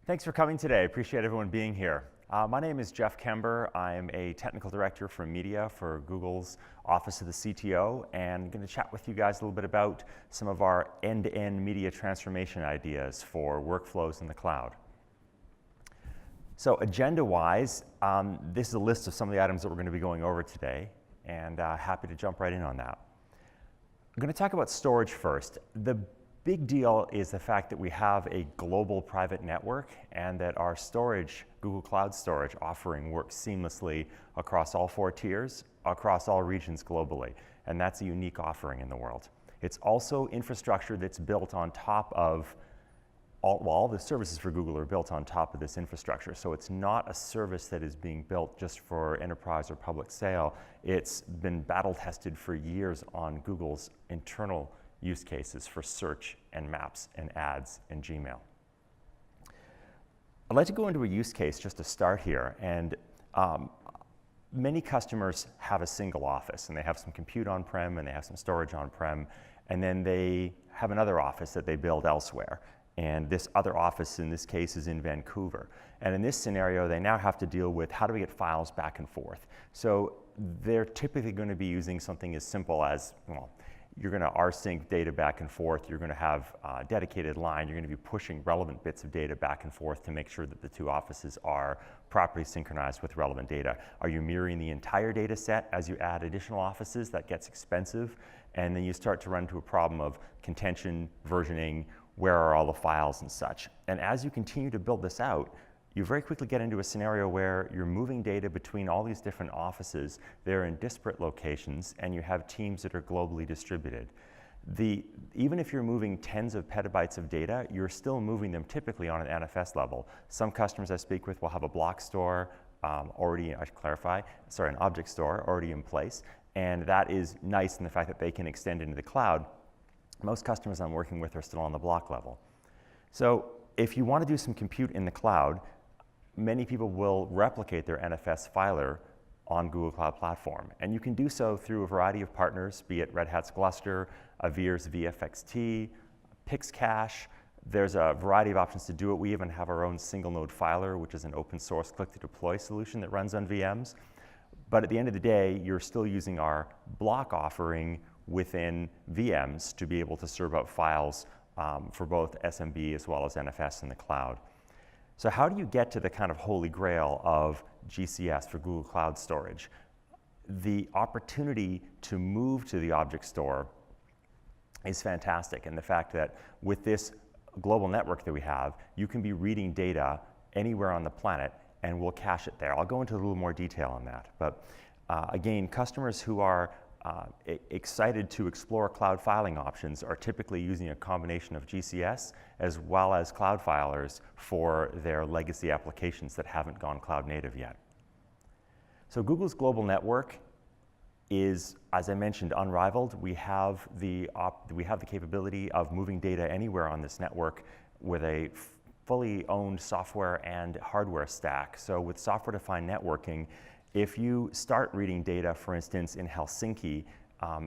Thanks for coming today. I appreciate everyone being here. My name is Jeff Kember. I'm a technical director for media for Google's Office of the CTO, and I'm going to chat with you guys a little bit about some of our end-to-end media transformation ideas for workflows in the cloud. So agenda-wise, this is a list of some of the items that we're going to be going over today, and happy to jump right in on that. I'm going to talk about storage first. The big deal is the fact that we have a global private network and that our storage, Google Cloud Storage offering, works seamlessly across all 4 tiers, across all regions globally. And that's a unique offering in the world. It's also infrastructure that's built on top of, all the services for Google are built on top of this infrastructure. So it's not a service that is being built just for enterprise or public sale. It's been battle tested for years on Google's internal use cases for search and maps and ads and Gmail. I'd like to go into a use case just to start here. And many customers have a single office, and they have some compute on-prem, and they have some storage on-prem, and then they have another office that they build elsewhere. And this other office, in this case, is in Vancouver. And in this scenario, they now have to deal with how do we get files back and forth. So they're typically going to be using something as simple as, well, you're going to rsync data back and forth. You're going to have a dedicated line. You're going to be pushing relevant bits of data back and forth to make sure that the 2 offices are properly synchronized with relevant data. Are you mirroring the entire data set as you add additional offices? That gets expensive. And then you start to run into a problem of contention, versioning, where are all the files and such. And as you continue to build this out, you very quickly get into a scenario where you're moving data between all these different offices. They're in disparate locations, and you have teams that are globally distributed. Even if you're moving tens of petabytes of data, you're still moving them typically on an NFS level. Some customers I speak with will have a block store already, I should clarify, sorry, an object store already in place, and that is nice in the fact that they can extend into the cloud. Most customers I'm working with are still on the block level. So if you want to do some compute in the cloud, many people will replicate their NFS filer on Google Cloud Platform. And you can do so through a variety of partners, be it Red Hat's Gluster, Avir's VFXT, Pixcache. There's a variety of options to do it. We even have our own single node filer, which is an open source click-to-deploy solution that runs on VMs. But at the end of the day, you're still using our block offering within VMs to be able to serve up files for both SMB as well as NFS in the cloud. So how do you get to the kind of holy grail of GCS for Google Cloud Storage? The opportunity to move to the object store is fantastic, and the fact that with this global network that we have, you can be reading data anywhere on the planet, and we'll cache it there. I'll go into a little more detail on that. But again, customers who are excited to explore cloud filing options are typically using a combination of GCS as well as cloud filers for their legacy applications that haven't gone cloud native yet. So Google's global network is, as I mentioned, unrivaled. We have the capability of moving data anywhere on this network with a fully owned software and hardware stack. So with software-defined networking, if you start reading data, for instance, in Helsinki,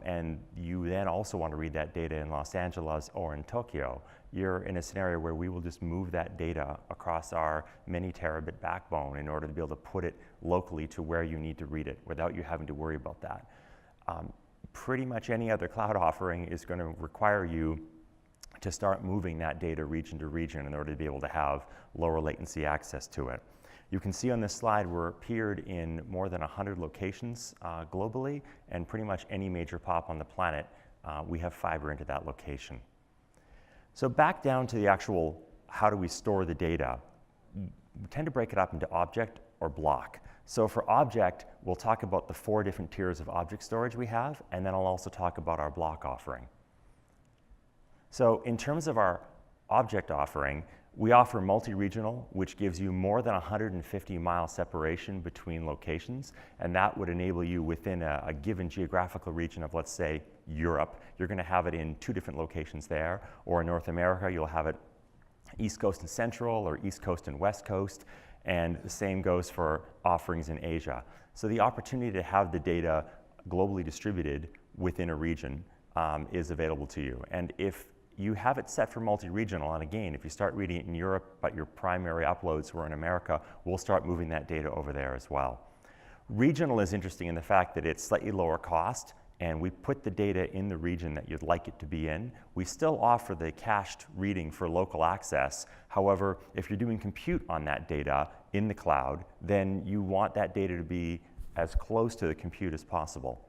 and you then also want to read that data in Los Angeles or in Tokyo, you're in a scenario where we will just move that data across our many terabit backbone in order to be able to put it locally to where you need to read it without you having to worry about that. Pretty much any other cloud offering is going to require you to start moving that data region to region in order to be able to have lower latency access to it. You can see on this slide we're peered in more than 100 locations globally, and pretty much any major POP on the planet, we have fiber into that location. So back down to the actual how do we store the data, we tend to break it up into object or block. So for object, we'll talk about the 4 different tiers of object storage we have, and then I'll also talk about our block offering. So in terms of our object offering, we offer multi-regional, which gives you more than 150-mile separation between locations, and that would enable you within a given geographical region of, let's say, Europe. You're going to have it in 2 different locations there, or in North America, you'll have it East Coast and Central, or East Coast and West Coast, and the same goes for offerings in Asia. So the opportunity to have the data globally distributed within a region is available to you. And if you have it set for multi-regional, and again, if you start reading it in Europe, but your primary uploads were in America, we'll start moving that data over there as well. Regional is interesting in the fact that it's slightly lower cost, and we put the data in the region that you'd like it to be in. We still offer the cached reading for local access. However, if you're doing compute on that data in the cloud, then you want that data to be as close to the compute as possible.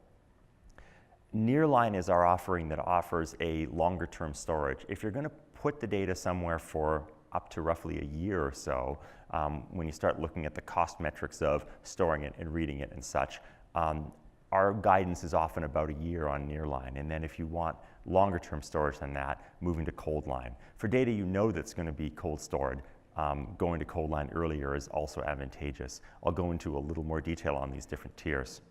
Nearline is our offering that offers a longer term storage. If you're going to put the data somewhere for up to roughly a year or so, when you start looking at the cost metrics of storing it and reading it and such, our guidance is often about a year on nearline, and then if you want longer term storage than that, moving to cold line. For data you know that's going to be cold stored, going to cold line earlier is also advantageous. I'll go into a little more detail on these different tiers.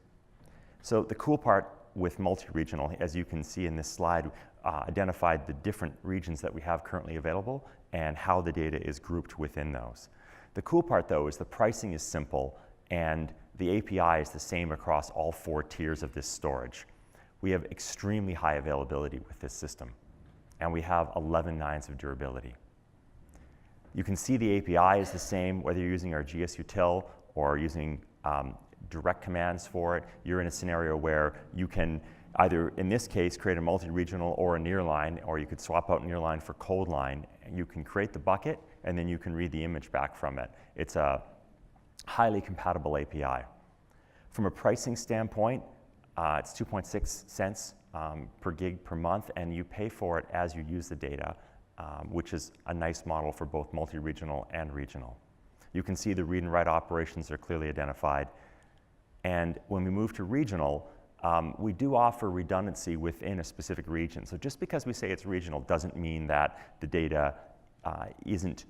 So the cool part with multi-regional, as you can see in this slide, identified the different regions that we have currently available and how the data is grouped within those. The cool part though is the pricing is simple and the API is the same across all 4 tiers of this storage. We have extremely high availability with this system, and we have 11 nines of durability. You can see the API is the same whether you're using our GSUtil or using direct commands for it. You're in a scenario where you can either, in this case, create a multi-regional or a nearline, or you could swap out nearline for cold line. You can create the bucket, and then you can read the image back from it. It's a highly compatible API. From a pricing standpoint, it's 2.6 cents per gig per month, and you pay for it as you use the data, which is a nice model for both multi-regional and regional. You can see the read and write operations are clearly identified. And when we move to regional, we do offer redundancy within a specific region. So just because we say it's regional doesn't mean that the data isn't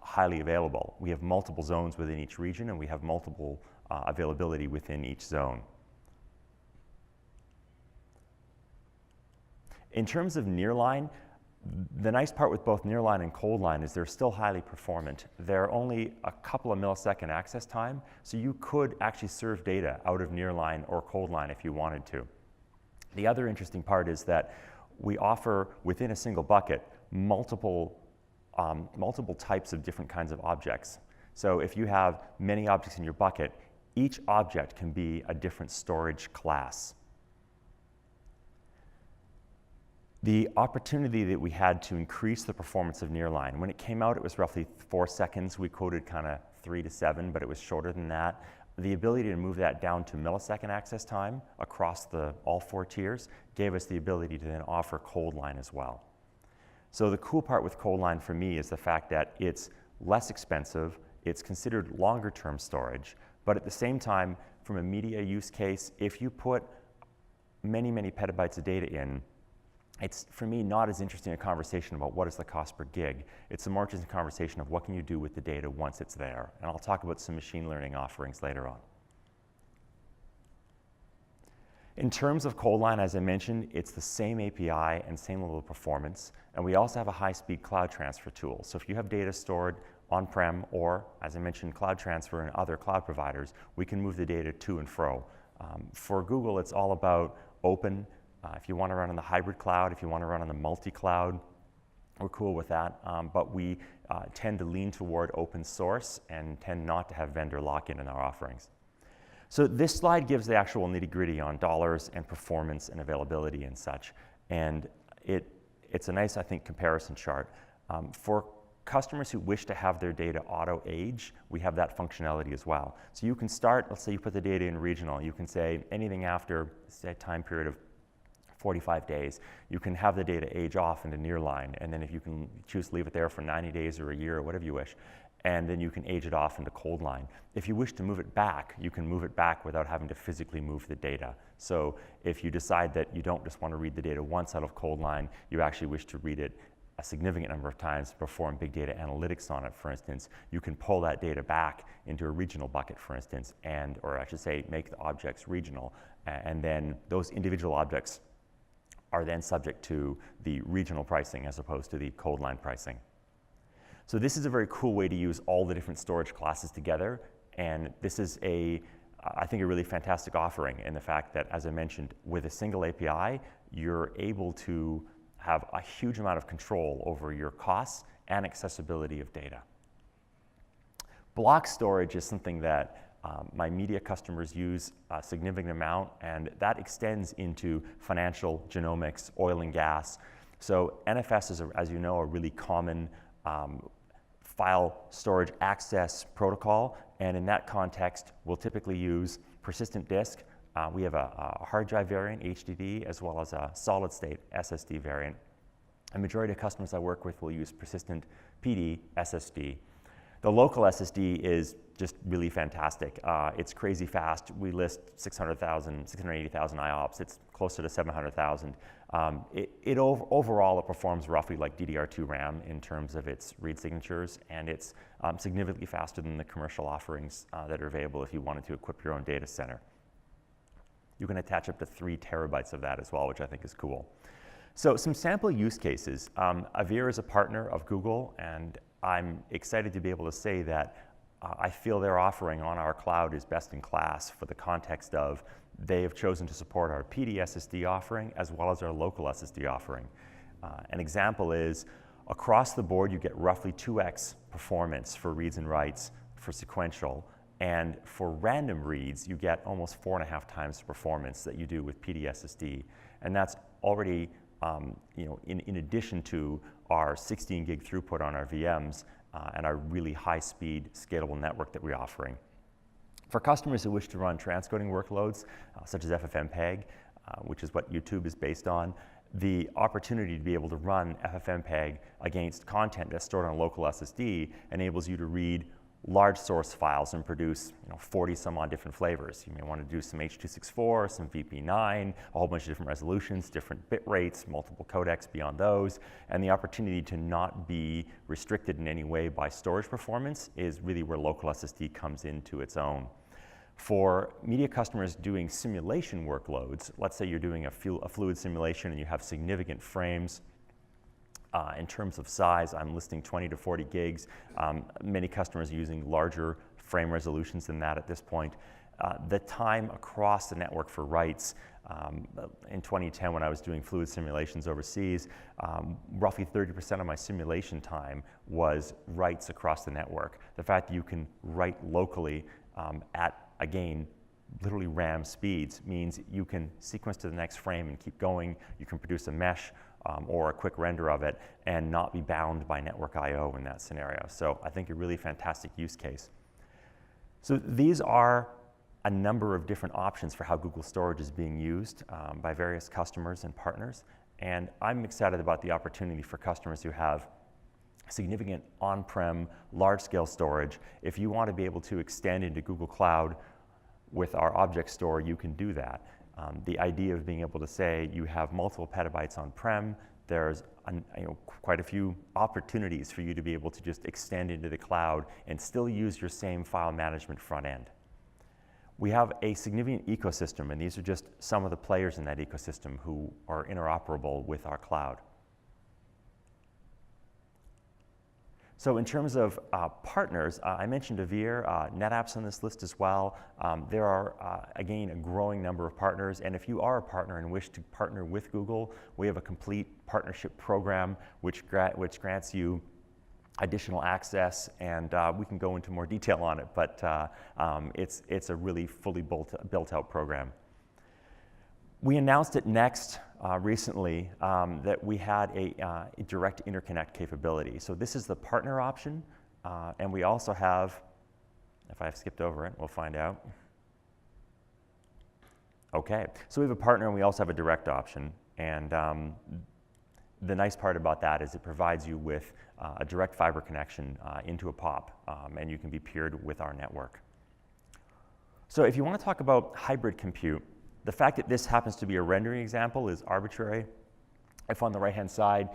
highly available. We have multiple zones within each region, and we have multiple availability within each zone. In terms of nearline, the nice part with both nearline and cold line is they're still highly performant. They're only a couple of millisecond access time, so you could actually serve data out of nearline or cold line if you wanted to. The other interesting part is that we offer within a single bucket multiple types of different kinds of objects. So if you have many objects in your bucket, each object can be a different storage class. The opportunity that we had to increase the performance of nearline, when it came out it was roughly 4 seconds. We quoted kind of 3 to 7, but it was shorter than that. The ability to move that down to millisecond access time across all 4 tiers gave us the ability to then offer cold line as well. So the cool part with cold line for me is the fact that it's less expensive, it's considered longer term storage, but at the same time, from a media use case, if you put many, many petabytes of data in, it's, for me, not as interesting a conversation about what is the cost per gig. It's a more interesting conversation of what can you do with the data once it's there. And I'll talk about some machine learning offerings later on. In terms of cold line, as I mentioned, it's the same API and same level of performance. And we also have a high-speed cloud transfer tool. So if you have data stored on-prem or, as I mentioned, cloud transfer and other cloud providers, we can move the data to and fro. For Google, it's all about open. If you want to run on the hybrid cloud, if you want to run on the multi-cloud, we're cool with that. But we tend to lean toward open source and tend not to have vendor lock-in in our offerings. So this slide gives the actual nitty-gritty on dollars and performance and availability and such. And it's a nice, I think, comparison chart. For customers who wish to have their data auto-age, we have that functionality as well. So you can start, let's say you put the data in regional, you can say anything after, say, a time period of 45 days, you can have the data age off into nearline, and then if you can choose to leave it there for 90 days or a year or whatever you wish, and then you can age it off into cold line. If you wish to move it back, you can move it back without having to physically move the data. So if you decide that you don't just want to read the data once out of cold line, you actually wish to read it a significant number of times to perform big data analytics on it, for instance, you can pull that data back into a regional bucket, for instance, or I should say, make the objects regional, and then those individual objects are then subject to the regional pricing as opposed to the cold line pricing. So this is a very cool way to use all the different storage classes together, and this is I think a really fantastic offering in the fact that, as I mentioned, with a single API, you're able to have a huge amount of control over your costs and accessibility of data. Block storage is something that my media customers use a significant amount, and that extends into financial, genomics, oil and gas. So NFS is, as you know, a really common file storage access protocol, and in that context, we'll typically use persistent disk. We have a hard drive variant, HDD, as well as a solid state SSD variant. A majority of customers I work with will use persistent PD SSD. The local SSD is just really fantastic. It's crazy fast. We list 680,000 IOPS. It's closer to 700,000. Overall, it performs roughly like DDR2 RAM in terms of its read signatures, and it's significantly faster than the commercial offerings that are available if you wanted to equip your own data center. You can attach up to 3 terabytes of that as well, which I think is cool. So some sample use cases. Avere is a partner of Google, and I'm excited to be able to say that I feel their offering on our cloud is best in class for the context of they have chosen to support our PD SSD offering as well as our local SSD offering. An example is across the board you get roughly 2x performance for reads and writes for sequential, and for random reads you get almost 4.5 times the performance that you do with PD SSD, and that's already in addition to our 16 gig throughput on our VMs and our really high-speed scalable network that we're offering. For customers who wish to run transcoding workloads, such as FFmpeg, which is what YouTube is based on, the opportunity to be able to run FFmpeg against content that's stored on a local SSD enables you to read large source files and produce 40 some odd different flavors. You may want to do some H.264, some VP9, a whole bunch of different resolutions, different bit rates, multiple codecs beyond those, and the opportunity to not be restricted in any way by storage performance is really where local SSD comes into its own. For media customers doing simulation workloads, let's say you're doing a fluid simulation and you have significant frames. In terms of size, I'm listing 20 to 40 gigs. Many customers are using larger frame resolutions than that at this point. The time across the network for writes, in 2010 when I was doing fluid simulations overseas, roughly 30% of my simulation time was writes across the network. The fact that you can write locally at, again, literally RAM speeds means you can sequence to the next frame and keep going. You can produce a mesh or a quick render of it and not be bound by network I/O in that scenario. So I think a really fantastic use case. So these are a number of different options for how Google Storage is being used by various customers and partners. And I'm excited about the opportunity for customers who have significant on-prem, large-scale storage. If you want to be able to extend into Google Cloud with our object store, you can do that. The idea of being able to say you have multiple petabytes on-prem, there's quite a few opportunities for you to be able to just extend into the cloud and still use your same file management front end. We have a significant ecosystem, and these are just some of the players in that ecosystem who are interoperable with our cloud. So in terms of partners, I mentioned Avere, NetApp's on this list as well. There are, again, a growing number of partners, and if you are a partner and wish to partner with Google, we have a complete partnership program which grants you additional access, and we can go into more detail on it, but it's a really fully built out program. We announced at Next recently that we had a direct interconnect capability. So this is the partner option, and we also have, if I've skipped over it, we'll find out. Okay, so we have a partner and we also have a direct option, and the nice part about that is it provides you with a direct fiber connection into a POP, and you can be peered with our network. So if you want to talk about hybrid compute, the fact that this happens to be a rendering example is arbitrary. If on the right-hand side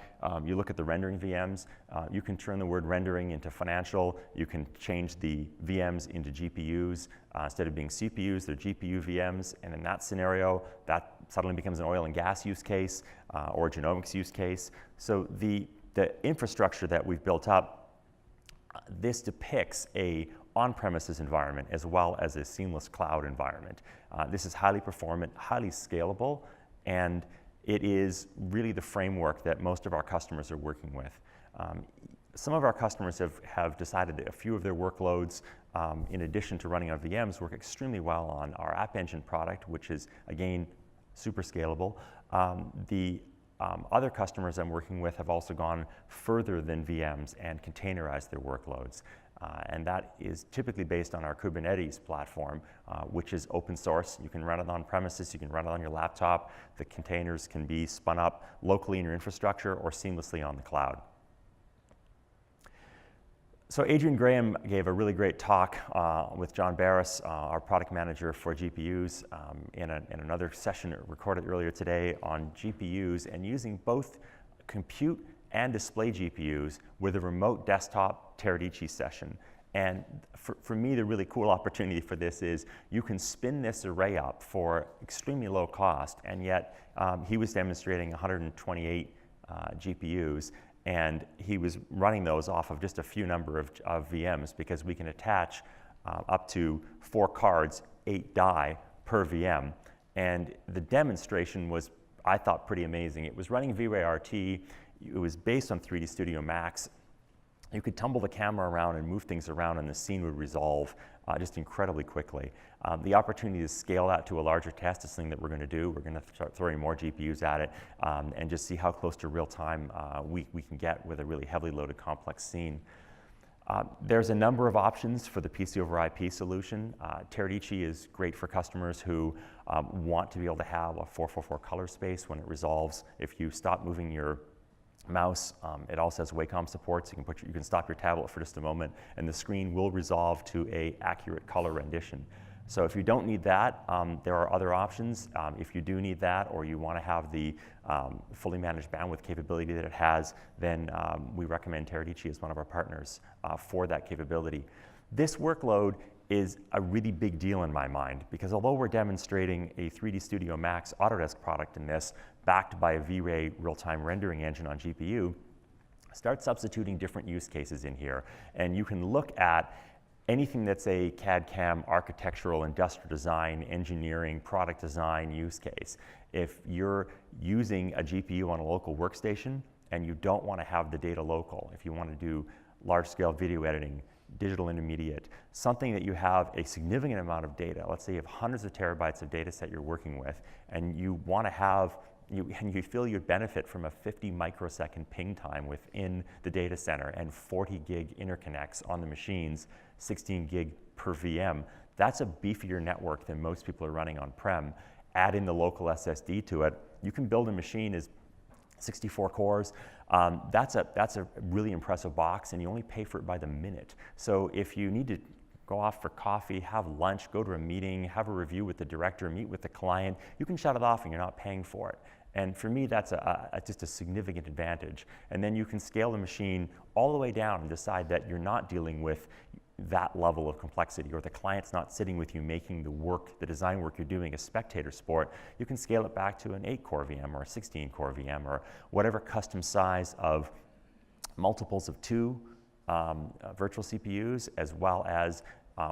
you look at the rendering VMs, you can turn the word rendering into financial. You can change the VMs into GPUs. Instead of being CPUs, they're GPU VMs. And in that scenario, that suddenly becomes an oil and gas use case or a genomics use case. So the infrastructure that we've built up, this depicts a on-premises environment as well as a seamless cloud environment. This is highly performant, highly scalable, and It is really the framework that most of our customers are working with. Some of our customers have decided that a few of their workloads, in addition to running on VMs, work extremely well on our App Engine product, which is, again, super scalable. The other customers I'm working with have also gone further than VMs and containerized their workloads. And that is typically based on our Kubernetes platform, which is open source. You can run it on premises, you can run it on your laptop. The containers can be spun up locally in your infrastructure or seamlessly on the cloud. So Adrian Graham gave a really great talk with John Barris, our product manager for GPUs, in another session recorded earlier today on GPUs and using both compute and display GPUs with a remote desktop Teradici session. And for me, the really cool opportunity for this is you can spin this array up for extremely low cost, and yet he was demonstrating 128 GPUs, and he was running those off of just a few number of VMs, because we can attach up to 4 cards, 8 die per VM. And the demonstration was, I thought, pretty amazing. It was running V-Ray RT. It was based on 3D Studio Max. You could tumble the camera around and move things around, and the scene would resolve just incredibly quickly. The opportunity to scale that to a larger test is something that we're going to do. We're going to start throwing more GPUs at it and just see how close to real time we can get with a really heavily loaded complex scene. There's a number of options for the PC over IP solution. Teradici is great for customers who want to be able to have a 444 color space when it resolves. If you stop moving your mouse, it also has Wacom support, so you can stop your tablet for just a moment, and the screen will resolve to an accurate color rendition. So if you don't need that, there are other options. If you do need that, or you want to have the fully managed bandwidth capability that it has, then we recommend Teradici as one of our partners for that capability. This workload is a really big deal in my mind, because although we're demonstrating a 3D Studio Max Autodesk product in this, backed by a V-Ray real-time rendering engine on GPU, start substituting different use cases in here. And you can look at anything that's a CAD/CAM, architectural, industrial design, engineering, product design use case. If you're using a GPU on a local workstation and you don't want to have the data local, if you want to do large-scale video editing, digital intermediate, something that you have a significant amount of data, let's say you have hundreds of terabytes of data set you're working with, and you want to have, and you feel you'd benefit from a 50 microsecond ping time within the data center and 40 gig interconnects on the machines, 16 gig per VM. That's a beefier network than most people are running on-prem. Add in the local SSD to it. You can build a machine as 64 cores. That's a really impressive box, and you only pay for it by the minute. So if you need to go off for coffee, have lunch, go to a meeting, have a review with the director, meet with the client, you can shut it off and you're not paying for it. And for me, that's just a significant advantage. And then you can scale the machine all the way down and decide that you're not dealing with that level of complexity, or the client's not sitting with you making the work, the design work you're doing, a spectator sport. You can scale it back to an 8-core VM or a 16-core VM or whatever custom size of multiples of 2 virtual CPUs, as well as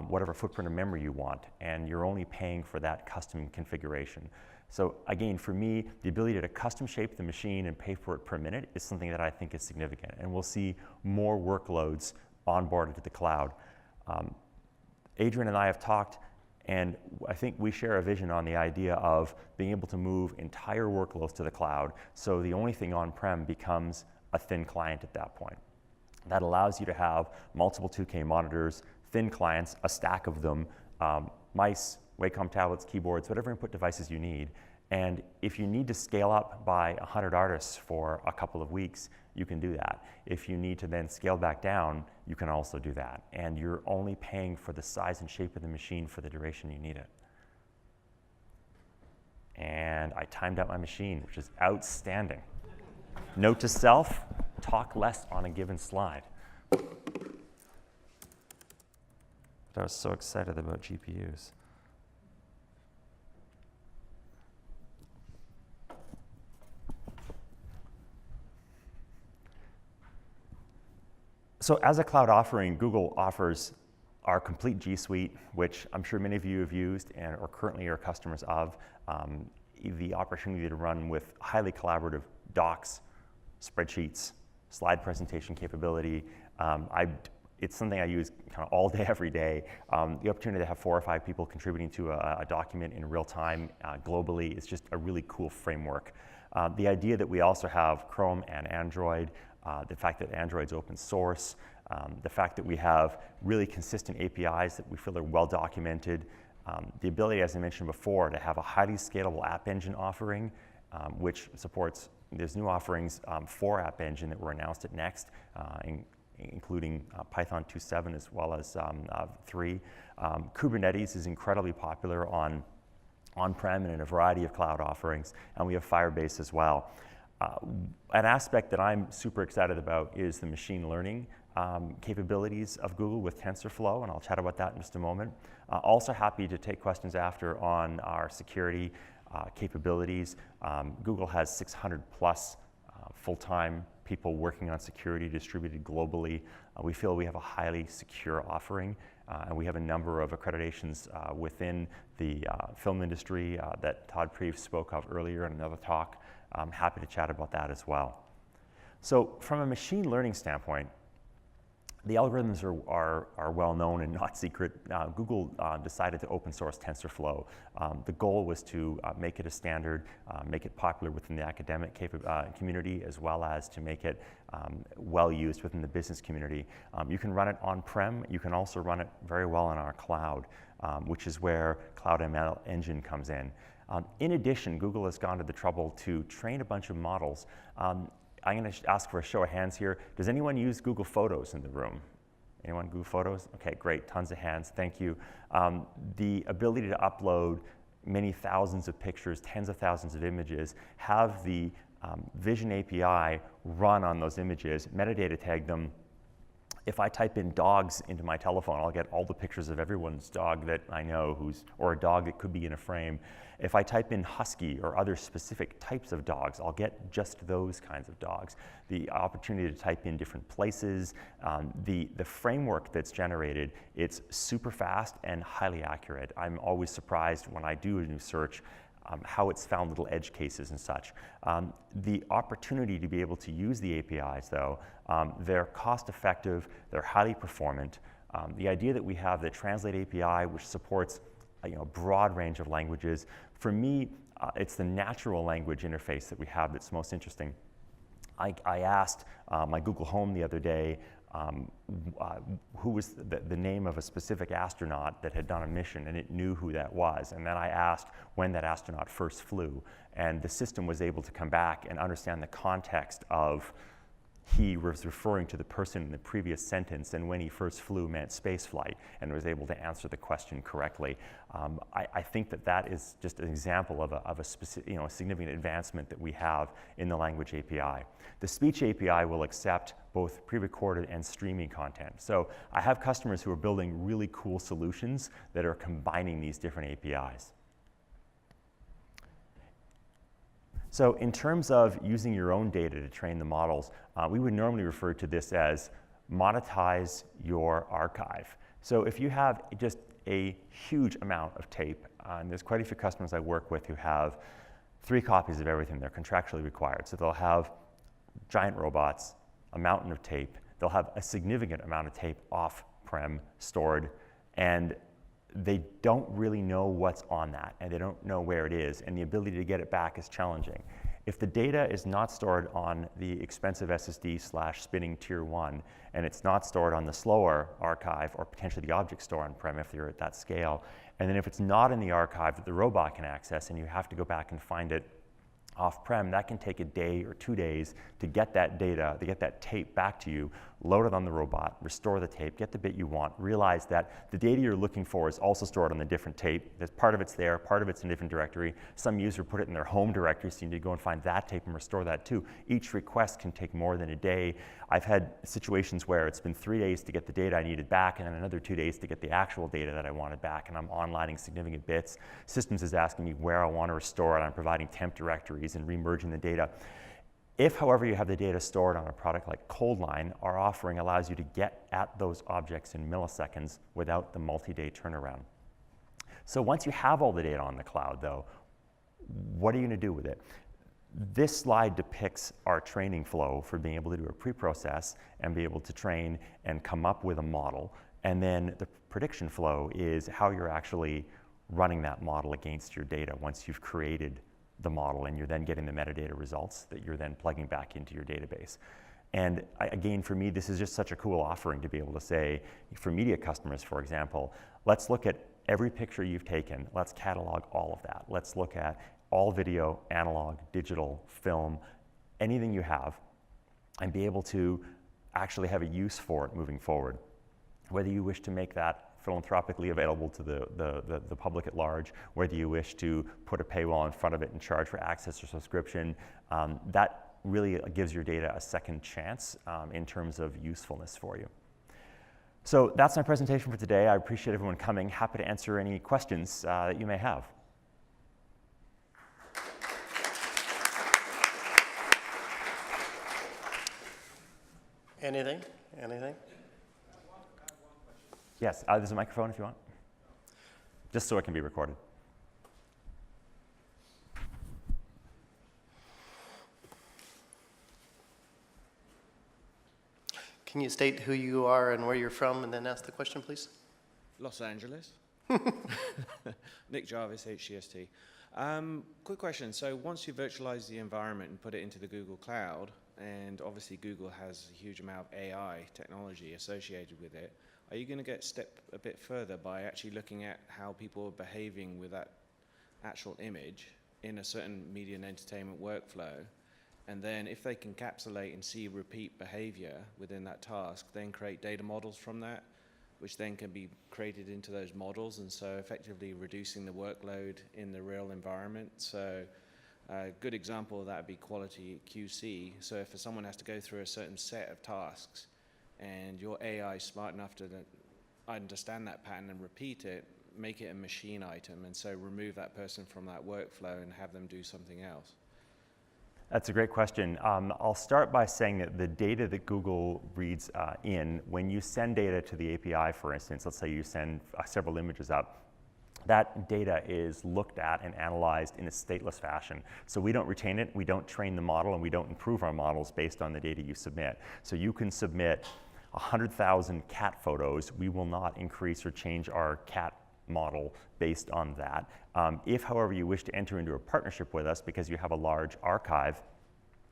whatever footprint of memory you want, and you're only paying for that custom configuration. So again, for me, the ability to custom shape the machine and pay for it per minute is something that I think is significant, and we'll see more workloads onboarded to the cloud. Adrian and I have talked, and I think we share a vision on the idea of being able to move entire workloads to the cloud, so the only thing on-prem becomes a thin client at that point. That allows you to have multiple 2K monitors, thin clients, a stack of them, mice, Wacom tablets, keyboards, whatever input devices you need. And if you need to scale up by 100 artists for a couple of weeks, you can do that. If you need to then scale back down, you can also do that. And you're only paying for the size and shape of the machine for the duration you need it. And I timed out my machine, which is outstanding. Note to self, talk less on a given slide. But I was so excited about GPUs. So as a cloud offering, Google offers our complete G Suite, which I'm sure many of you have used and are currently are customers of. the opportunity to run with highly collaborative docs, spreadsheets, slide presentation capability. It's something I use kind of all day, every day. The opportunity to have 4 or 5 people contributing to a document in real time globally is just a really cool framework. The idea that we also have Chrome and Android, the fact that Android's open source, the fact that we have really consistent APIs that we feel are well documented, the ability, as I mentioned before, to have a highly scalable App Engine offering, which supports, there's new offerings for App Engine that were announced at Next, including Python 2.7 as well as 3. Kubernetes is incredibly popular on-prem and in a variety of cloud offerings, and we have Firebase as well. An aspect that I'm super excited about is the machine learning capabilities of Google with TensorFlow, and I'll chat about that in just a moment. Also happy to take questions after on our security capabilities. Google has 600 plus full-time people working on security distributed globally. We feel we have a highly secure offering, and we have a number of accreditations within the film industry that Todd Preeve spoke of earlier in another talk. I'm happy to chat about that as well. So from a machine learning standpoint, the algorithms are well known and not secret. Google decided to open source TensorFlow. The goal was to make it a standard, make it popular within the academic community, as well as to make it well used within the business community. You can run it on-prem. You can also run it very well in our cloud, which is where Cloud ML Engine comes in. In addition, Google has gone to the trouble to train a bunch of models. I'm going to ask for a show of hands here. Does anyone use Google Photos in the room? Anyone Google Photos? Okay, great, tons of hands, thank you. The ability to upload many thousands of pictures, tens of thousands of images, have the Vision API run on those images, metadata tag them. If I type in dogs into my telephone, I'll get all the pictures of everyone's dog that I know or a dog that could be in a frame. If I type in husky or other specific types of dogs, I'll get just those kinds of dogs. The opportunity to type in different places, the framework that's generated, it's super fast and highly accurate. I'm always surprised when I do a new search how it's found little edge cases and such. The opportunity to be able to use the APIs, though, they're cost effective, they're highly performant. The idea that we have the Translate API, which supports a broad range of languages, for me, it's the natural language interface that we have that's most interesting. I asked my Google Home the other day who was the name of a specific astronaut that had done a mission, and it knew who that was. And then I asked when that astronaut first flew, and the system was able to come back and understand the context of he was referring to the person in the previous sentence, and when he first flew meant space flight, and was able to answer the question correctly. I think that is just an example of a specific, a significant advancement that we have in the language API. The speech API will accept both pre-recorded and streaming content. So I have customers who are building really cool solutions that are combining these different APIs. So in terms of using your own data to train the models, we would normally refer to this as monetize your archive. So if you have just a huge amount of tape, and there's quite a few customers I work with who have 3 copies of everything they're contractually required. So they'll have giant robots, a mountain of tape, they'll have a significant amount of tape off-prem stored, and they don't really know what's on that, and they don't know where it is, and the ability to get it back is challenging. If the data is not stored on the expensive SSD/spinning tier 1, and it's not stored on the slower archive or potentially the object store on-prem if you're at that scale, and then if it's not in the archive that the robot can access and you have to go back and find it off-prem, that can take a day or 2 days to get that data, to get that tape back to you, load it on the robot, restore the tape, get the bit you want, realize that the data you're looking for is also stored on the different tape. There's part of it's there, part of it's in a different directory. Some user put it in their home directory, so you need to go and find that tape and restore that too. Each request can take more than a day. I've had situations where it's been 3 days to get the data I needed back, and then another 2 days to get the actual data that I wanted back, and I'm onlining significant bits. Systems is asking me where I want to restore it. I'm providing temp directories and remerging the data. If, however, you have the data stored on a product like ColdLine, our offering allows you to get at those objects in milliseconds without the multi-day turnaround. So once you have all the data on the cloud, though, what are you going to do with it? This slide depicts our training flow for being able to do a pre-process and be able to train and come up with a model. And then the prediction flow is how you're actually running that model against your data once you've created the model, and you're then getting the metadata results that you're then plugging back into your database. And again, for me, this is just such a cool offering to be able to say, for media customers, for example, let's look at every picture you've taken, let's catalog all of that. Let's look at all video, analog, digital, film, anything you have, and be able to actually have a use for it moving forward. Whether you wish to make that philanthropically available to the public at large, whether you wish to put a paywall in front of it and charge for access or subscription, that really gives your data a second chance in terms of usefulness for you. So that's my presentation for today. I appreciate everyone coming. Happy to answer any questions that you may have. Anything? Yes, there's a microphone if you want, just so it can be recorded. Can you state who you are and where you're from, and then ask the question, please? Los Angeles. Nick Jarvis, HCST. Quick question. So once you virtualize the environment and put it into the Google Cloud, and obviously Google has a huge amount of AI technology associated with it, are you going to get a step a bit further by actually looking at how people are behaving with that actual image in a certain media and entertainment workflow? And then if they can encapsulate and see repeat behavior within that task, then create data models from that, which then can be created into those models, and so effectively reducing the workload in the real environment. So a good example of that would be quality QC. So if someone has to go through a certain set of tasks, and your AI is smart enough to understand that pattern and repeat it, make it a machine item, and so remove that person from that workflow and have them do something else. That's a great question. I'll start by saying that the data that Google reads when you send data to the API, for instance, let's say you send several images up, that data is looked at and analyzed in a stateless fashion. So we don't retain it, we don't train the model, and we don't improve our models based on the data you submit. So you can submit 100,000 cat photos, we will not increase or change our cat model based on that. If, however, you wish to enter into a partnership with us because you have a large archive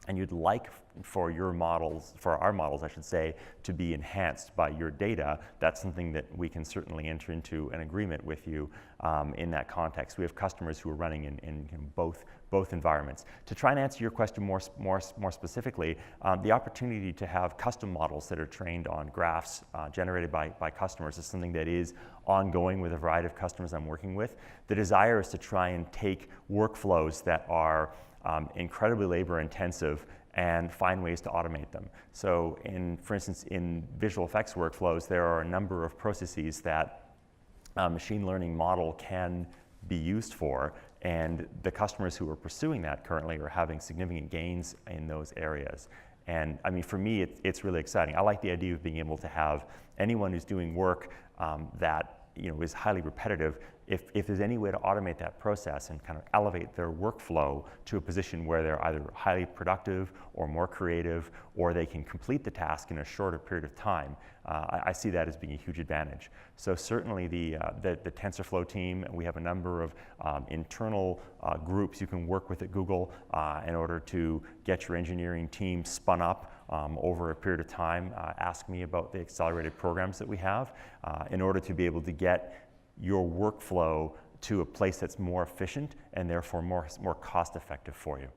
and you'd like for your models, for our models, I should say, to be enhanced by your data, that's something that we can certainly enter into an agreement with you in that context. We have customers who are running in both environments. To try and answer your question more specifically, the opportunity to have custom models that are trained on graphs generated by customers is something that is ongoing with a variety of customers I'm working with. The desire is to try and take workflows that are incredibly labor intensive and find ways to automate them. So for instance, in visual effects workflows, there are a number of processes that a machine learning model can be used for, and the customers who are pursuing that currently are having significant gains in those areas. And I mean, for me, it's really exciting. I like the idea of being able to have anyone who's doing work that is highly repetitive, if there's any way to automate that process and kind of elevate their workflow to a position where they're either highly productive or more creative, or they can complete the task in a shorter period of time, I see that as being a huge advantage. So certainly the TensorFlow team, we have a number of internal groups you can work with at Google in order to get your engineering team spun up over a period of time. Ask me about the accelerated programs that we have in order to be able to get your workflow to a place that's more efficient and therefore more cost effective for you.